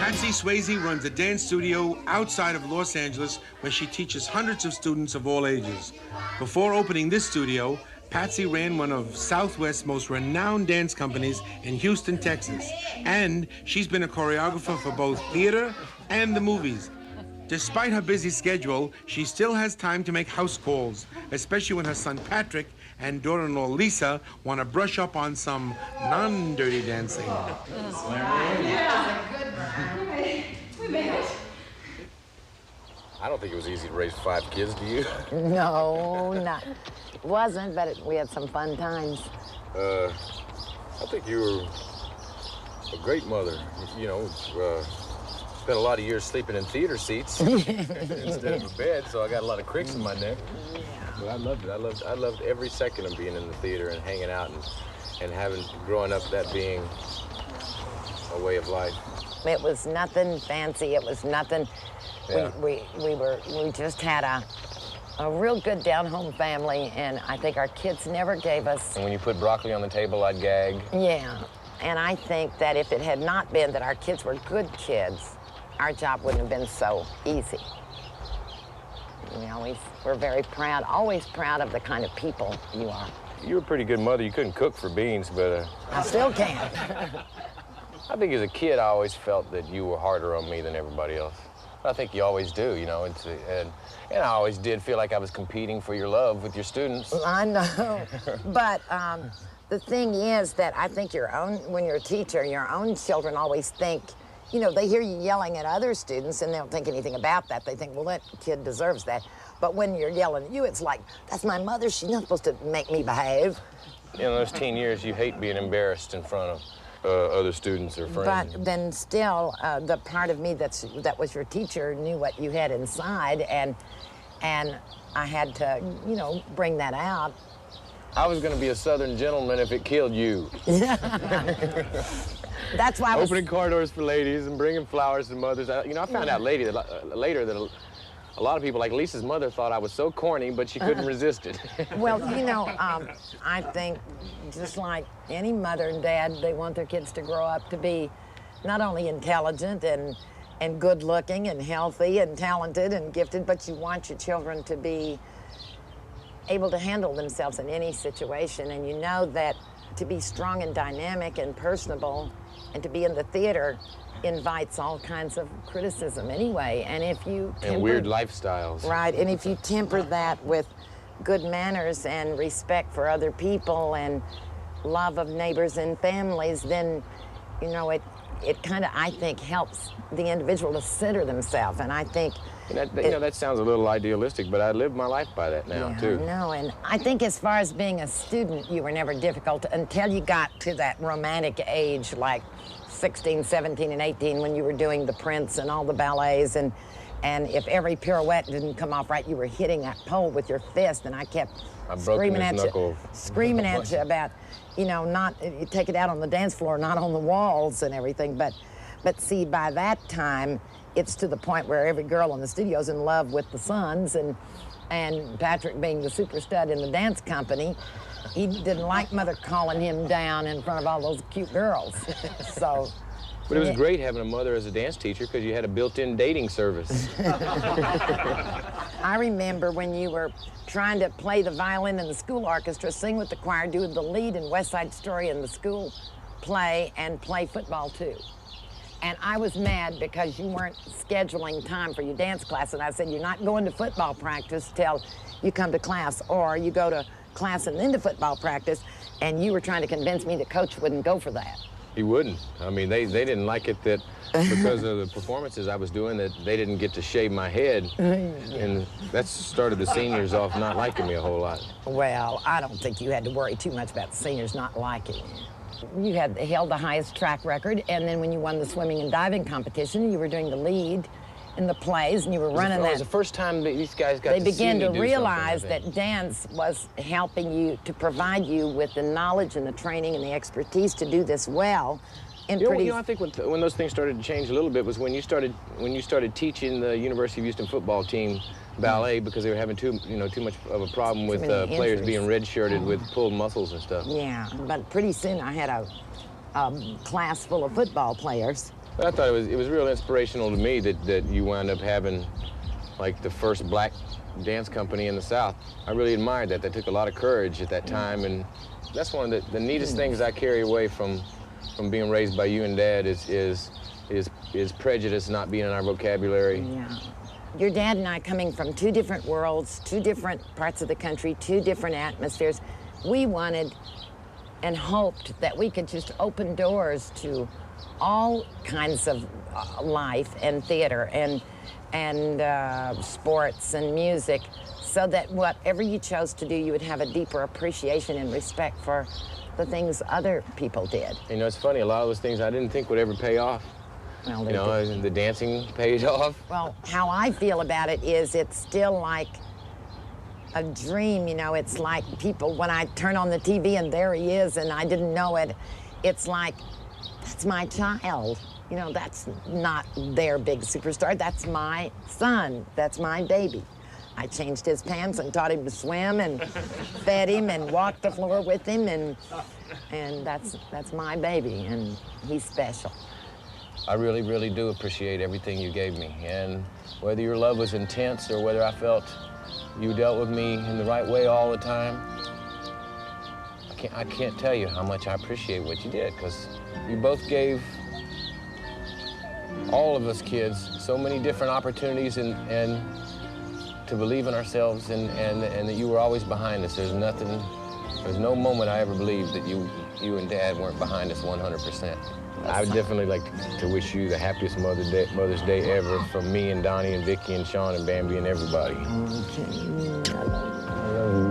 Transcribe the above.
Patsy Swayze runs a dance studio outside of Los Angeles where she teaches hundreds of students of all ages. Before opening this studio, Patsy ran one of Southwest's most renowned dance companies in Houston, Texas. And she's been a choreographer for both theater and the movies. Despite her busy schedule, she still has time to make house calls, especially when her son Patrick and daughter-in-law Lisa want to brush up on some non-dirty dancing. We made it. I don't think it was easy to raise 5 kids, do you? No, not. It wasn't, but we had some fun times. I think you were a great mother. You know, spent a lot of years sleeping in theater seats instead of a bed, so I got a lot of cricks in my neck. Yeah. But I loved it. I loved every second of being in the theater and hanging out and growing up that being a way of life. It was nothing fancy. It was nothing. Yeah. We just had a real good down-home family, and I think our kids never gave us. And when you put broccoli on the table, I'd gag. Yeah, and I think that if it had not been that our kids were good kids, our job wouldn't have been so easy. We always were very proud, always proud of the kind of people you are. You were a pretty good mother. You couldn't cook for beans, but... I still can. I think as a kid, I always felt that you were harder on me than everybody else. I think you always do, you know, and I always did feel like I was competing for your love with your students. I know, but the thing is that I think when you're a teacher, your own children always think, you know, they hear you yelling at other students and they don't think anything about that. They think, well, that kid deserves that. But when you're yelling at you, it's like, that's my mother, she's not supposed to make me behave. In those teen years, you hate being embarrassed in front of other students or friends. But then still, the part of me that was your teacher knew what you had inside, and I had to, you know, bring that out. I was going to be a Southern gentleman if it killed you. That's why I was... Opening car doors for ladies and bringing flowers to mothers. You know, I found out later that a lot of people, like Lisa's mother, thought I was so corny, but she couldn't resist it. Well, you know, I think just like any mother and dad, they want their kids to grow up to be not only intelligent and good-looking and healthy and talented and gifted, but you want your children to be able to handle themselves in any situation. And you know that to be strong and dynamic and personable and to be in the theater invites all kinds of criticism anyway. And if you and weird lifestyles. Right, and if you temper that with good manners and respect for other people and love of neighbors and families, then, you know, it kind of, I think, helps the individual to center themselves. And I think... you know, that sounds a little idealistic, but I live my life by that now, too. No, and I think as far as being a student, you were never difficult until you got to that romantic age, like 16, 17, and 18, when you were doing the Prince and all the ballets, and if every pirouette didn't come off right, you were hitting that pole with your fist, and I kept screaming at you about, you know, not, you take it out on the dance floor, not on the walls and everything, but see, by that time, it's to the point where every girl in the studio's in love with the sons, and Patrick being the super stud in the dance company, he didn't like Mother calling him down in front of all those cute girls. So. But it was great having a mother as a dance teacher because you had a built-in dating service. I remember when you were trying to play the violin in the school orchestra, sing with the choir, do the lead in West Side Story in the school play, and play football too. And I was mad because you weren't scheduling time for your dance class, and I said, you're not going to football practice till you come to class, or you go to class and then to football practice, and you were trying to convince me the coach wouldn't go for that. He wouldn't. I mean, they didn't like it that because of the performances I was doing that they didn't get to shave my head. And that started the seniors off not liking me a whole lot. Well, I don't think you had to worry too much about the seniors not liking you. You had held the highest track record, and then when you won the swimming and diving competition, you were doing the lead in the plays, and you were running that. It was the first time that these guys got to see me do something. They began to realize that dance was helping you to provide you with the knowledge and the training and the expertise to do this well. And you know, I think when those things started to change a little bit was when you started teaching the University of Houston football team ballet because they were having too much of a problem with players being red-shirted with pulled muscles and stuff. Yeah, but pretty soon I had a class full of football players. But I thought it was real inspirational to me that you wound up having like the first black dance company in the South. I really admired that. That took a lot of courage at that time, and that's one of the neatest things I carry away from being raised by you and Dad is prejudice not being in our vocabulary. Yeah. Your dad and I, coming from two different worlds, two different parts of the country, two different atmospheres, we wanted and hoped that we could just open doors to all kinds of life and theater and sports and music, so that whatever you chose to do, you would have a deeper appreciation and respect for the things other people did. You know, it's funny, a lot of those things I didn't think would ever pay off. Well, you know, the dancing paid off. Well, how I feel about it is it's still like a dream, you know. It's like people, when I turn on the TV and there he is and I didn't know it, it's like, that's my child. You know, that's not their big superstar. That's my son. That's my baby. I changed his pants and taught him to swim and fed him and walked the floor with him, and that's my baby, and he's special. I really, really do appreciate everything you gave me, and whether your love was intense or whether I felt you dealt with me in the right way all the time, I can't tell you how much I appreciate what you did, because you both gave all of us kids so many different opportunities and to believe in ourselves, and that you were always behind us. There's no moment I ever believed that you and Dad weren't behind us 100%. I would definitely like to wish you the happiest Mother's Day ever from me and Donnie and Vicky and Sean and Bambi and everybody. Okay. I love you.